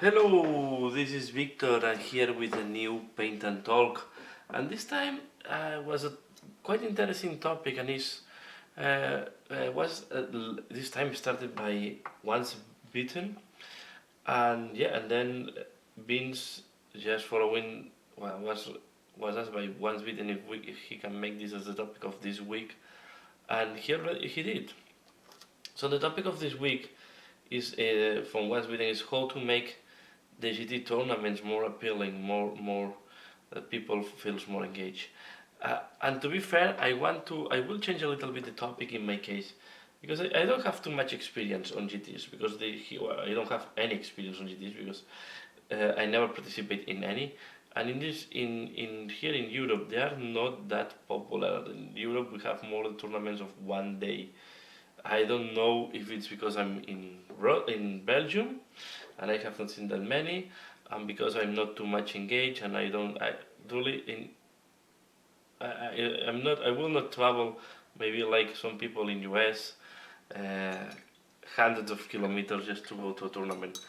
Hello, this is Victor. I'm here with a new Paint and Talk, and this time was a quite interesting topic, and is was this time started by Once Bitten, and yeah, and then Vince just following was asked by Once Bitten if he can make this as the topic of this week, and he did. So the topic of this week is from Once Bitten is how to make the GT tournaments more appealing, more that people feels more engaged. And to be fair, I will change a little bit the topic in my case because I don't have too much experience on GTs because I don't have any experience on GTs because I never participate in any. And in here in Europe, they are not that popular. In Europe, we have more tournaments of one day. I don't know if it's because I'm in Belgium and I have not seen that many, and because I'm not too much engaged and I really I will not travel maybe like some people in US, uh, hundreds of kilometers just to go to a tournament.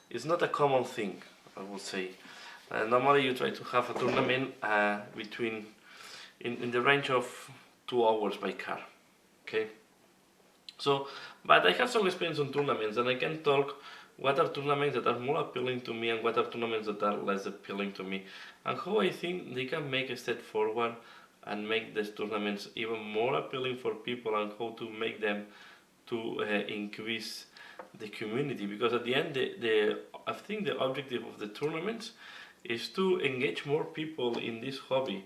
It's not a common thing, I would say. Normally you try to have a tournament between in the range of 2 hours by car. Okay. So, but I have some experience on tournaments, and I can talk what are tournaments that are more appealing to me and what are tournaments that are less appealing to me, and how I think they can make a step forward and make these tournaments even more appealing for people, and how to make them to increase the community. Because at the end, I think the objective of the tournaments is to engage more people in this hobby,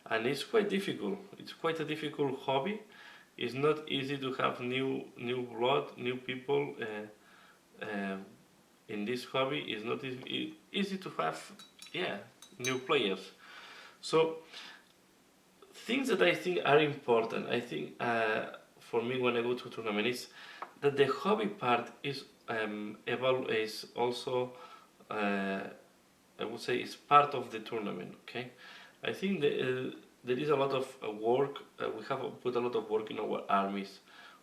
and it's quite difficult. It's quite a difficult hobby. It's not easy to have new blood, new people in this hobby. It's not easy to have, yeah, new players. So things that I think are important. I think for me when I go to a tournament is that the hobby part is also I would say is part of the tournament. Okay, I think there is a lot of work. We have put a lot of work in our armies.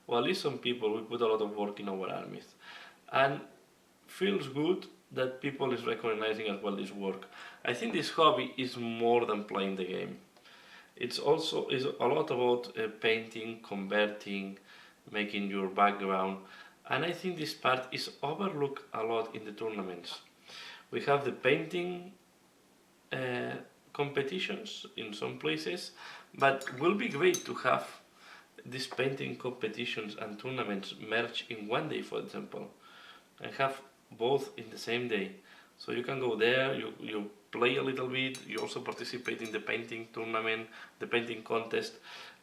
Well, at least some people we put a lot of work in our armies, and feels good that people is recognizing as well this work. I think this hobby is more than playing the game. It's also is a lot about painting, converting, making your background, and I think this part is overlooked a lot in the tournaments. We have the painting uh, competitions in some places, but will be great to have these painting competitions and tournaments merged in one day, for example, and have both in the same day. So you can go there, you play a little bit, you also participate in the painting tournament, the painting contest,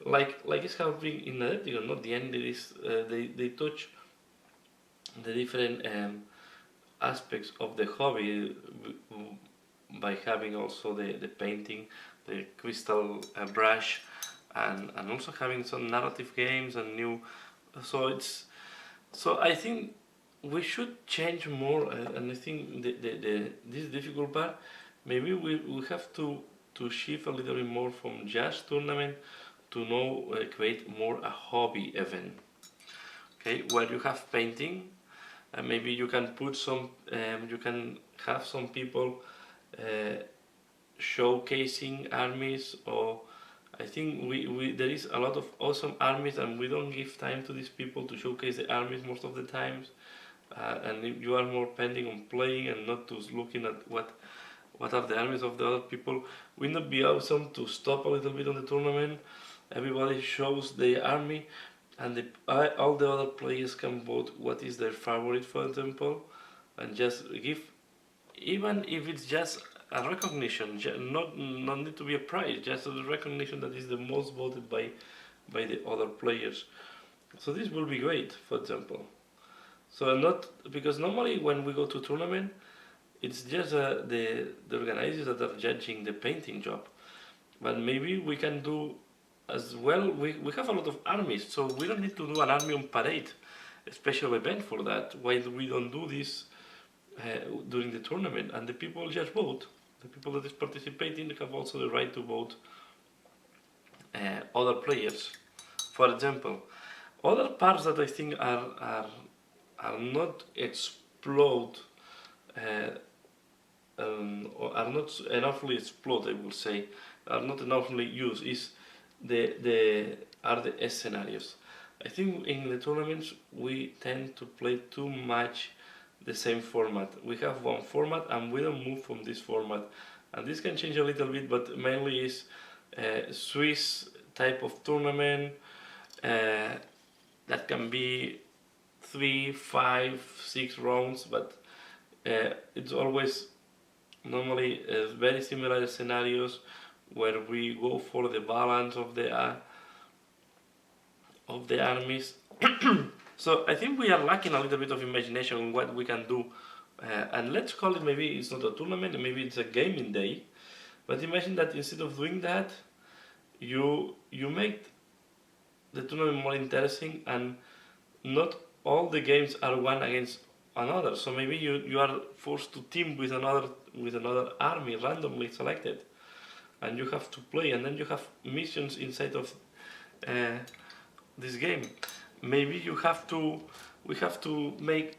like it's happening in Atletico. Not the end. It is they touch the different aspects of the hobby by having also the painting, the crystal brush, and also having some narrative games and new. So it's so I think we should change more, and I think this difficult part. Maybe we have to shift a little bit more from just tournament to now create more a hobby event. Okay, where you have painting, and maybe you can put some, you can have some people uh, showcasing armies, or I think we there is a lot of awesome armies and we don't give time to these people to showcase the armies most of the times, and if you are more pending on playing and not to looking at what are the armies of the other people, will not be awesome to stop a little bit on the tournament. Everybody shows the army, and all the other players can vote what is their favorite, for example, and just give, even if it's just a recognition, not need to be a prize, just a recognition that is the most voted by the other players. So this will be great, for example. So not because normally when we go to tournament, it's just the organizers that are judging the painting job. But maybe we can do as well. We have a lot of armies, so we don't need to do an army on parade, a special event for that. Why do we don't do this during the tournament? And the people just vote. The people that is participating have also the right to vote other players. For example, other parts that I think are not explode or are not enoughly explored, I will say, are not enoughly used, is the scenarios. I think in the tournaments we tend to play too much the same format. We have one format and we don't move from this format, and this can change a little bit, but mainly is Swiss type of tournament that can be 3, 5, 6 rounds, but it's always normally very similar scenarios where we go for the balance of the armies. So I think we are lacking a little bit of imagination on what we can do, and let's call it, maybe it's not a tournament, maybe it's a gaming day. But imagine that instead of doing that, you make the tournament more interesting, and not all the games are one against another. So maybe you are forced to team with another army randomly selected, and you have to play, and then you have missions inside of uh, this game. Maybe we have to make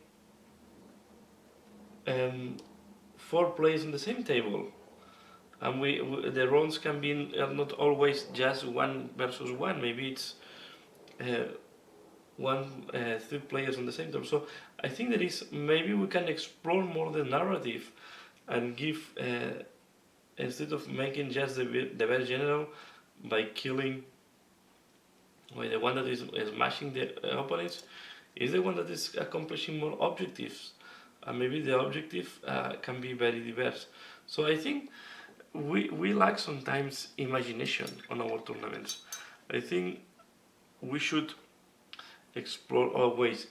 4 players on the same table, and the rounds can be not always just 1 versus 1. Maybe it's 3 players on the same table. So I think that is, maybe we can explore more the narrative and give instead of making just the best general by killing, well, the one that is smashing the opponents is the one that is accomplishing more objectives, and maybe the objective can be very diverse. So I think we lack sometimes imagination on our tournaments. I think we should explore always.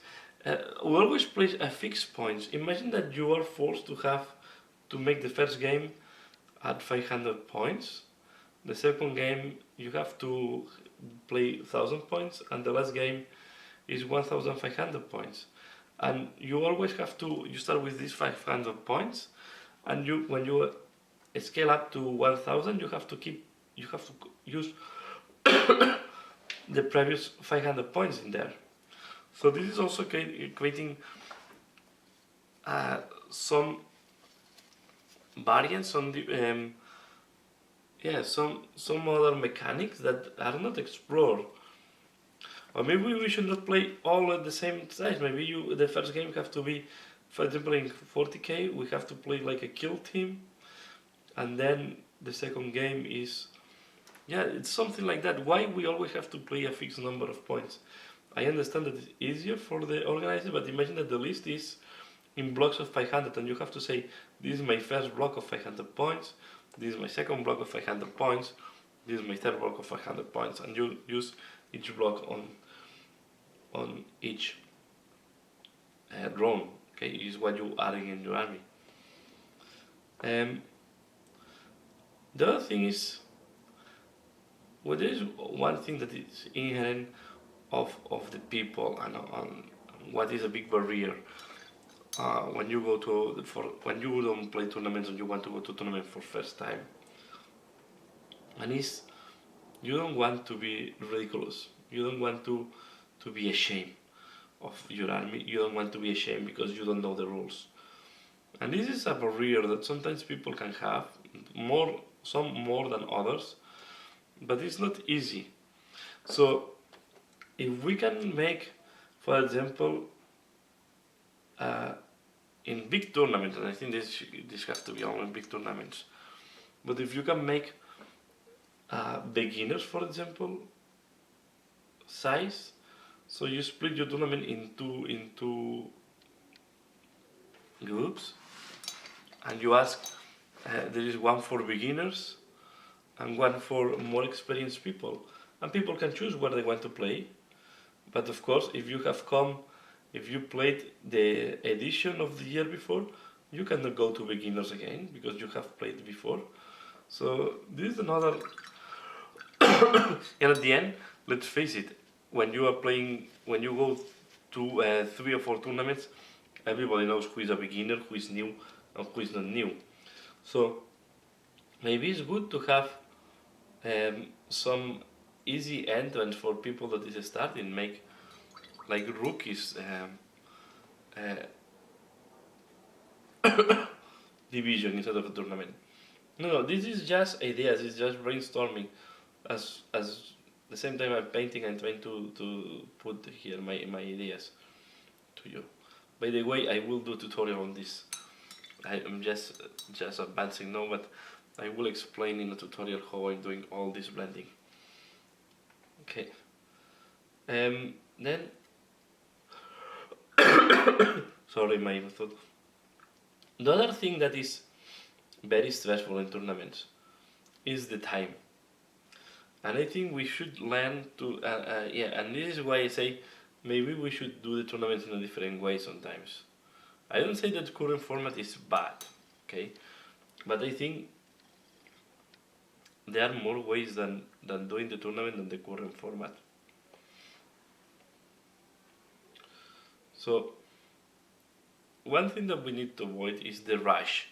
We always play a fixed points. Imagine that you are forced to make the first game at 500 points. The second game you have to play 1000 points, and the last game is 1500 points. And you always you start with these 500 points, and when you scale up to 1000, you have to use the previous 500 points in there. So this is also creating some variants on the some other mechanics that are not explored. Or maybe we should not play all at the same size. Maybe the first game have to be, for example, in 40k we have to play like a kill team, and then the second game is, it's something like that. Why we always have to play a fixed number of points? I understand that it's easier for the organizer, but imagine that the list is in blocks of 500, and you have to say, this is my first block of 500 points, this is my second block of 500 points, this is my third block of 500 points, and you use each block on each drone. Okay, is what you are adding in your army. The other thing is, there is one thing that is inherent of the people, and what is a big barrier when you go when you don't play tournaments and you want to go to tournament for first time, and is you don't want to be ridiculous. You don't want to be ashamed of your army. You don't want to be ashamed because you don't know the rules. And this is a barrier that sometimes people can have, some more than others, but it's not easy. So if we can make, for example, in big tournaments, and I think this has to be only big tournaments, but if you can make beginners, for example, size, so you split your tournament into groups, and you ask, there is one for beginners and one for more experienced people, and people can choose where they want to play. But of course, if you played the edition of the year before, you cannot go to beginners again because you have played before. So this is another. And at the end, let's face it, when you go to 3 or 4 tournaments, everybody knows who is a beginner, who is new, and who is not new. So maybe it's good to have some easy entrance for people that is starting, make like rookies division instead of a tournament. No, this is just ideas. It's just brainstorming. As the same time I'm painting, I'm trying to put here my ideas to you. By the way, I will do a tutorial on this. I am just advancing now, but I will explain in a tutorial how I'm doing all this blending. Okay. Then, sorry, my thought. The other thing that is very stressful in tournaments is the time. And I think we should learn to, yeah, and this is why I say maybe we should do the tournaments in a different way sometimes. I don't say that the current format is bad, okay? But I think there are more ways than doing the tournament than the current format. So, one thing that we need to avoid is the rush.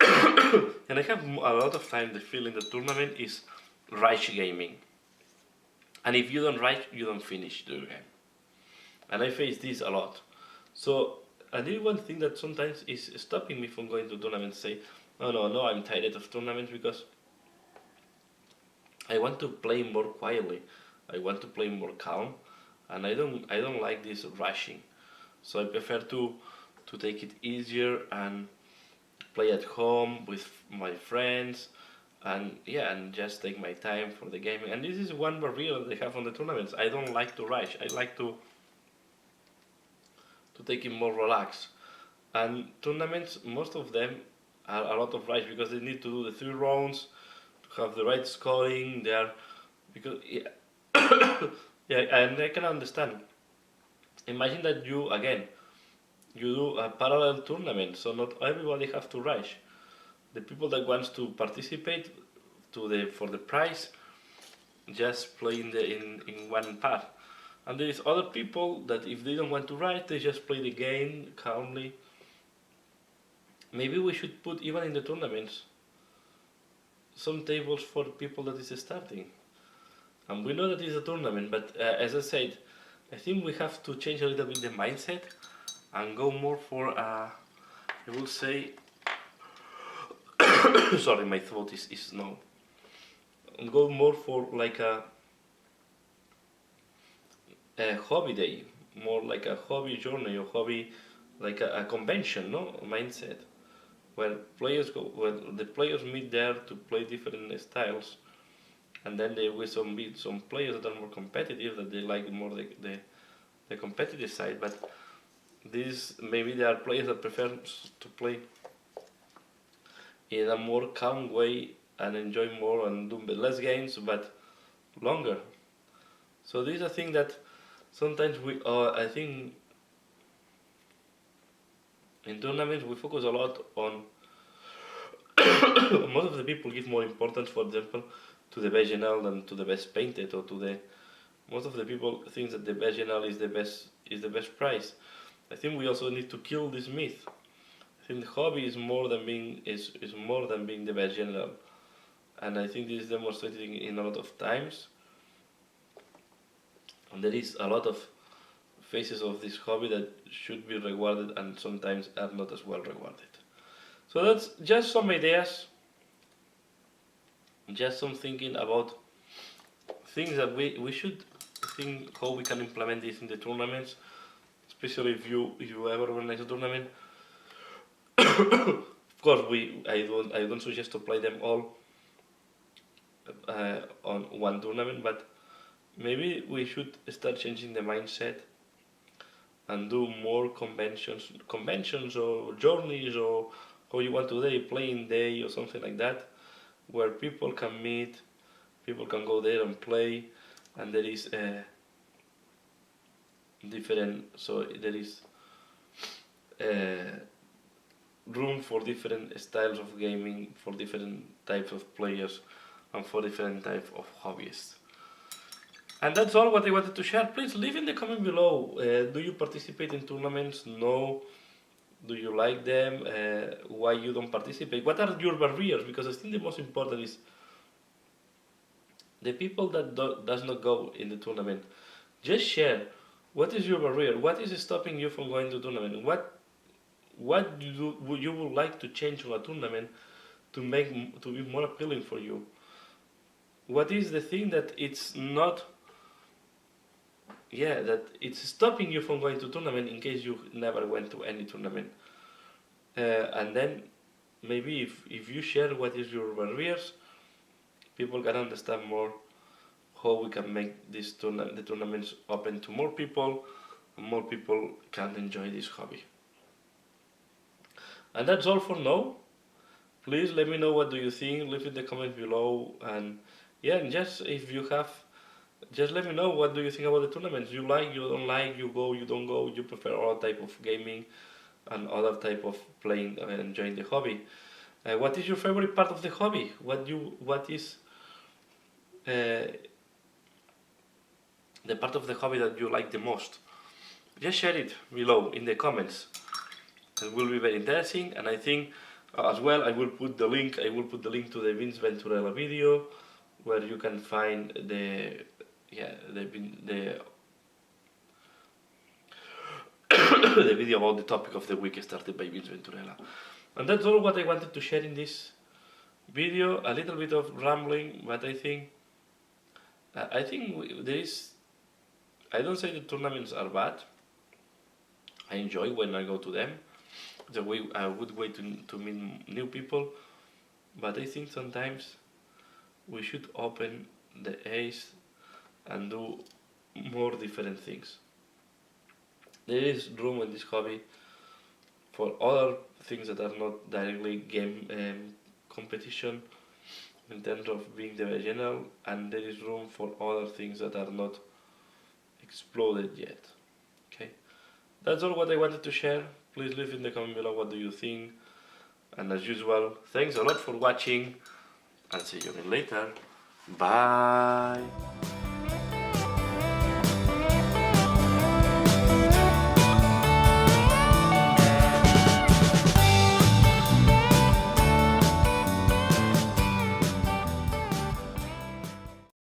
And I have a lot of time the feeling the tournament is rush gaming. And if you don't rush, you don't finish the game. And I face this a lot. So, and this is one thing that sometimes is stopping me from going to tournaments. Say, no, I'm tired of tournaments because I want to play more quietly. I want to play more calm, and I don't like this rushing. So I prefer to take it easier and play at home with my friends, and yeah, and just take my time for the gaming. And this is one barrier that I have on the tournaments. I don't like to rush. I like to take it more relaxed. And tournaments, most of them are a lot of rush because they need to do the 3 rounds to have the right scoring. They are because yeah, yeah, and I can understand. Imagine that you again you do a parallel tournament, so not everybody have to rush. The people that wants to participate to the for the prize just play in one part. And there is other people that if they don't want to rush, they just play the game calmly. Maybe we should put even in the tournaments some tables for people that is starting. And we know that it's a tournament, but as I said, I think we have to change a little bit the mindset and go more for, I will say, sorry, my throat is no. And go more for like a hobby day, more like a hobby journey or hobby, like a convention, no mindset, where players go, where the players meet there to play different styles, and then there will meet some players that are more competitive, that they like more the competitive side, but these maybe there are players that prefer to play in a more calm way and enjoy more and do less games but longer. So this is a thing that sometimes I think in tournaments we focus a lot on most of the people give more importance, for example, to the best general than to the best painted or to the most of the people think that the best general is the best prize. I think we also need to kill this myth. I think the hobby is more than being is more than being the best general, and I think this is demonstrated in a lot of times. And there is a lot of phases of this hobby that should be rewarded and sometimes are not as well rewarded. So that's just some ideas, just some thinking about things that we should think how we can implement this in the tournaments, especially if you ever organize a tournament. Of course, I don't suggest to play them all on one tournament, but maybe we should start changing the mindset and do more conventions or journeys or how you want today, playing day or something like that, where people can meet, people can go there and play, and there is different. So there is room for different styles of gaming, for different types of players, and for different types of hobbyists. And that's all what I wanted to share. Please leave in the comment below. Do you participate in tournaments? No. Do you like them? Why you don't participate? What are your barriers? Because I think the most important is the people that does not go in the tournament. Just share. What is your barrier? What is stopping you from going to tournament? what you would like to change on a tournament to be more appealing for you. What is the thing that it's not, yeah, that it's stopping you from going to tournament in case you never went to any tournament. And then maybe if you share what is your barriers, people can understand more how we can make the tournaments open to more people, and more people can enjoy this hobby. And that's all for now. Please let me know what do you think. Leave in the comments below, and yeah, and just if you have, just let me know what do you think about the tournaments. You like, you don't like, you go, you don't go, you prefer all type of gaming and other type of playing and enjoying the hobby. What is your favorite part of the hobby? What is uh, the part of the hobby that you like the most? Just share it below in the comments. It will be very interesting, and I think as well I will put the link. I will put the link to the Vince Venturella video, where you can find the the video about the topic of the week started by Vince Venturella. And that's all what I wanted to share in this video. A little bit of rambling, but I think there is. I don't say the tournaments are bad. I enjoy when I go to them. It's a good way to meet new people. But I think sometimes we should open the eyes and do more different things. There is room in this hobby for other things that are not directly game competition in terms of being the general, and there is room for other things that are not exploded yet. Okay, that's all what I wanted to share. Please leave in the comment below what do you think, and as usual, thanks a lot for watching, and see you again later. Bye.